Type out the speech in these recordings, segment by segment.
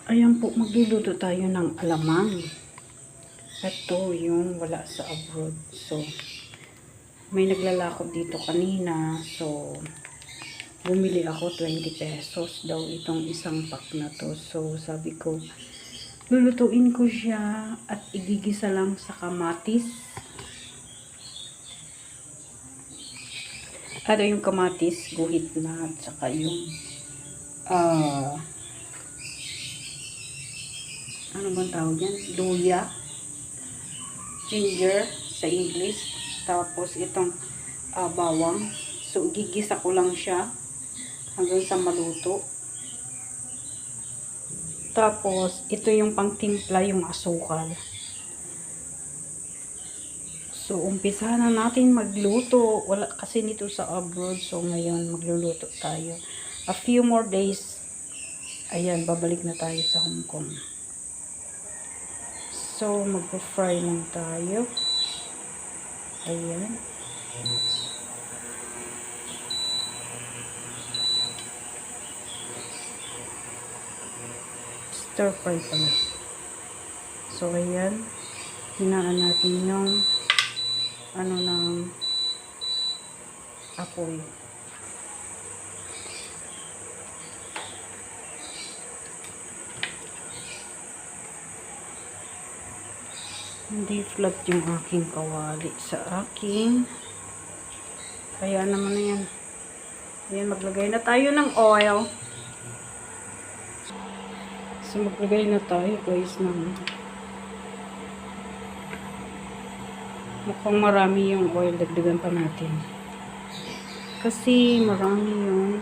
Ayan po, magluluto tayo ng alamang. Ito yung wala sa abroad. So, may naglalako dito kanina. So, bumili ako 20 pesos daw itong isang pack na to. So, sabi ko, lulutuin ko siya at igigisa lang sa kamatis. Ano yung kamatis, guhit na, at saka yung ano bang tawag yan? Luya, ginger sa English, tapos itong bawang. So gigisa ko lang siya hanggang sa maluto. Tapos ito yung pangtimpla, yung asukal. So umpisa na natin magluto. Wala kasi nito sa abroad, so ngayon magluluto tayo. A few more days, ayan, babalik na tayo sa Hong Kong. So, magpo-fry lang tayo. Ayan. Stir fry pala. So, ayan. Hinaan natin yung ano ng apoy. Hindi flat yung aking kawali sa aking. Kaya naman na yan. Ayan, maglagay na tayo ng oil. So, maglagay na tayo guys ng mukhang marami yung oil. Dagdagan pa natin. Kasi marami yung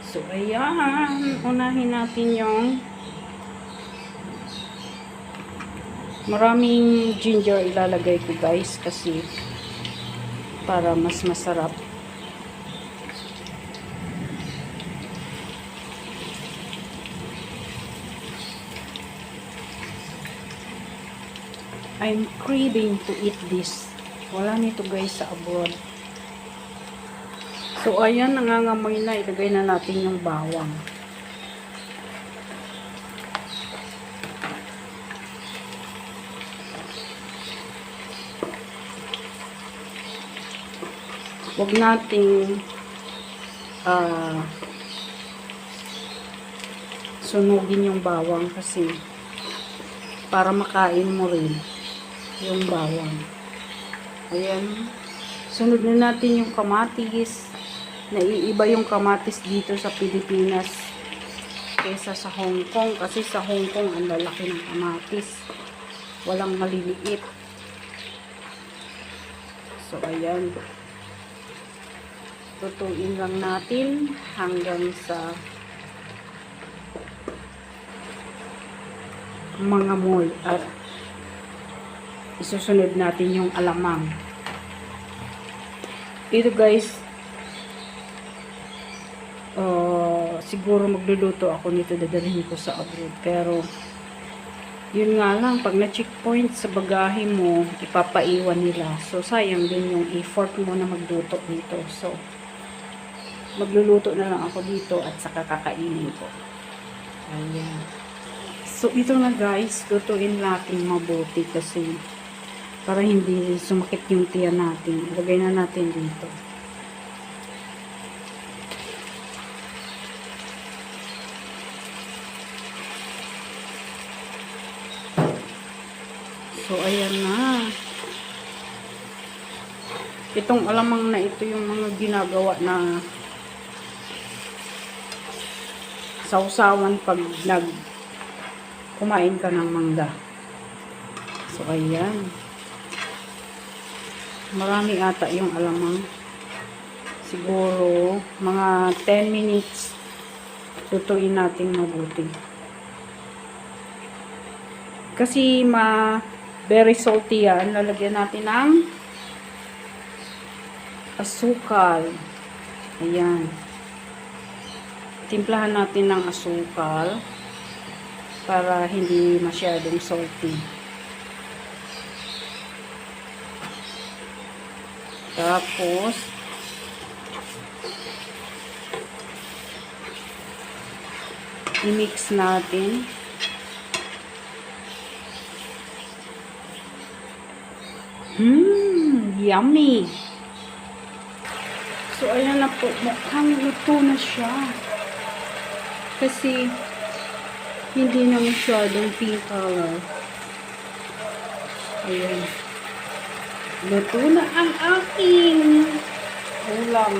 so, ayan. Unahin natin yung maraming ginger ilalagay ko guys kasi para mas masarap. I'm craving to eat this. Wala nito guys sa abroad. So, ayan, nangangamoy na. Ilagay na natin yung bawang. Huwag nating sunugin yung bawang kasi para makain mo rin yung bawang. Ayan. Sunod na natin yung kamatis. Naiiba yung kamatis dito sa Pilipinas kaysa sa Hong Kong. Kasi sa Hong Kong, ang lalaki ng kamatis. Walang maliliit. So, ayan. Tutuin lang natin hanggang sa mga moy at isusunod natin yung alamang. Ito guys, siguro magluluto ako nito, dadalhin ko sa abroad. Pero yun nga lang, pag na-checkpoint sa bagahe mo, ipapaiwan nila. So sayang din yung effort mo na magluto nito. So magluluto na lang ako dito at saka kakainin ko. Ayan. So ito na guys, lutuin natin mabuti kasi para hindi sumakit yung tiyan natin. Ilagay na natin dito. So, ayan na. Itong alamang na ito yung mga ginagawa na sausawan pag kumain ka ng mangga. So, ayan. Marami ata yung alamang. Siguro, mga 10 minutes lutuin natin mabuti. Kasi very salty yan. Lalagyan natin ng asukal. Ayan. Timplahan natin ng asukal para hindi masyadong salty. Tapos, i-mix natin. Yummy! So, ayan na po. Mukhang luto na siya. Kasi, hindi na masyadong pink color. Ayan. Luto na ang aking ulam.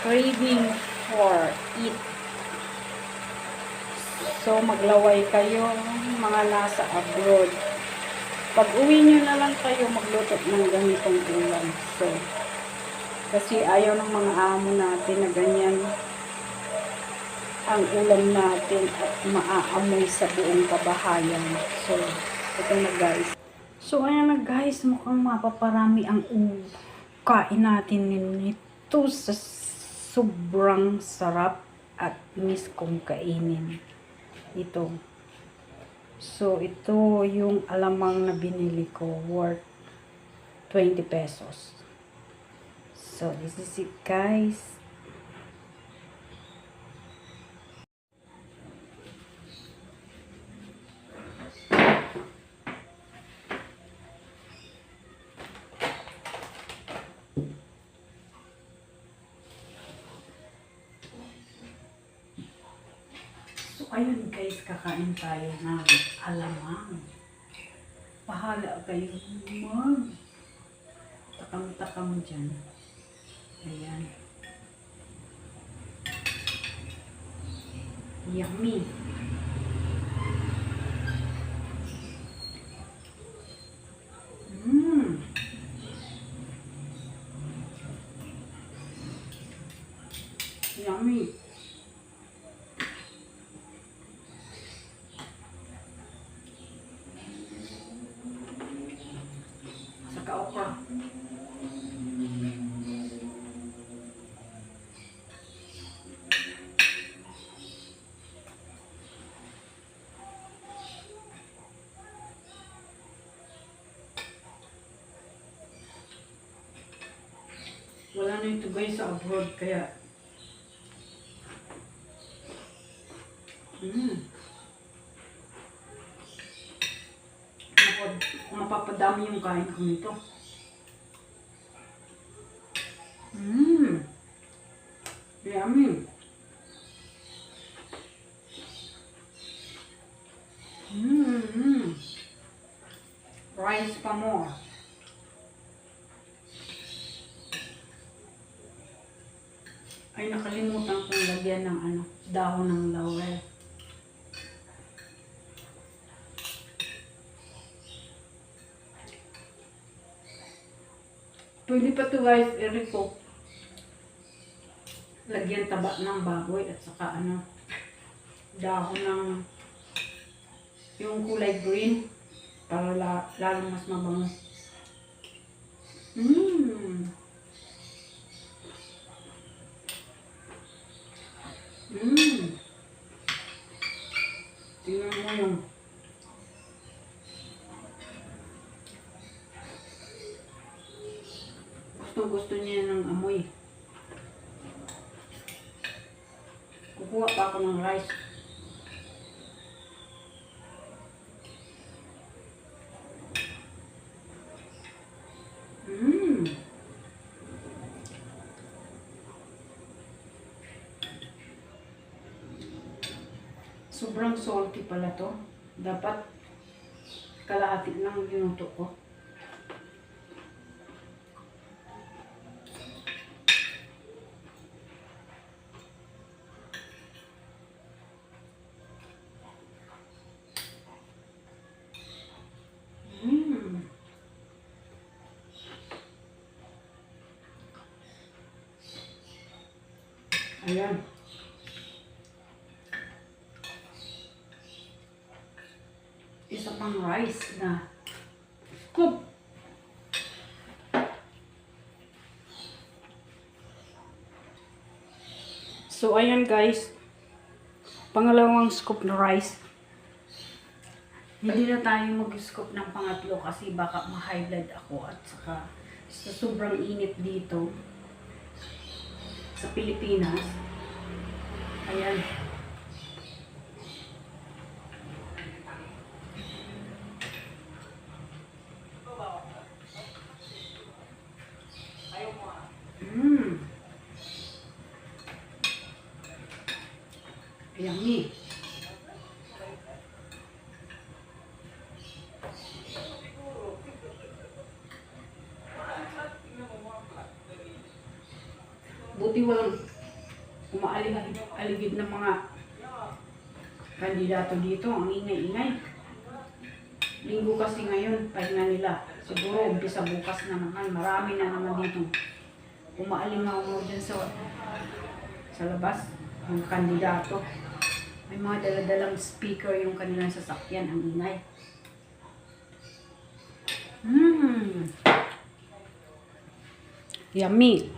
Craving for it. So, maglaway kayo mga nasa abroad. Pag uwi nyo na lang kayo magluto ng ganitong ulam. So, kasi ayaw ng mga amo natin na ganyan ang ulam natin at maaamoy sa buong kabahayan. So, ito na guys. So, ayan na guys. Mukhang mapaparami ang kain natin nito sa sobrang sarap at miss kong kainin. Ito. So, ito yung alamang na binili ko worth 20 pesos. So, this is it guys. So, ayun guys, kakain tayo ng alamang. Bahala kayo takam-takam dyan. Ayan. Yummy. Yummy. Saka okra. Wala na ito guys sa abroad kaya mapapadami yung kain ko nito. Yummy. Rice pa more. Ay, nakalimutan kong lagyan ng dahon ng laurel. Pwede pa to guys, i-recook. Lagyan taba ng baboy at saka dahon ng yung kulay green para lalong mas mabango. Tingnan mo yung gusto niya ng amoy. Kukuha pa ako ng rice. Sobrang salty pala to. Dapat kalahati lang ginuto ko. Ayan. Isa pang rice na scoop. So, ayan guys. Pangalawang scoop na rice. Hindi na tayo mag-scoop ng pangatlo kasi baka ma-high blood ako at saka sa sobrang init dito sa Pilipinas. Ayan. Yummy. Buti walang umaaligid ng mga kandidato dito. Ang ingay-ingay. Linggo kasi ngayon, pahinga nila. Siguro, umpisa bukas na naman. Marami na naman dito. Umaalingaw mo dyan sa labas. Ang kandidato. May mga daladalang speaker yung kanilang sasakyan. Ang ingay. Yummy.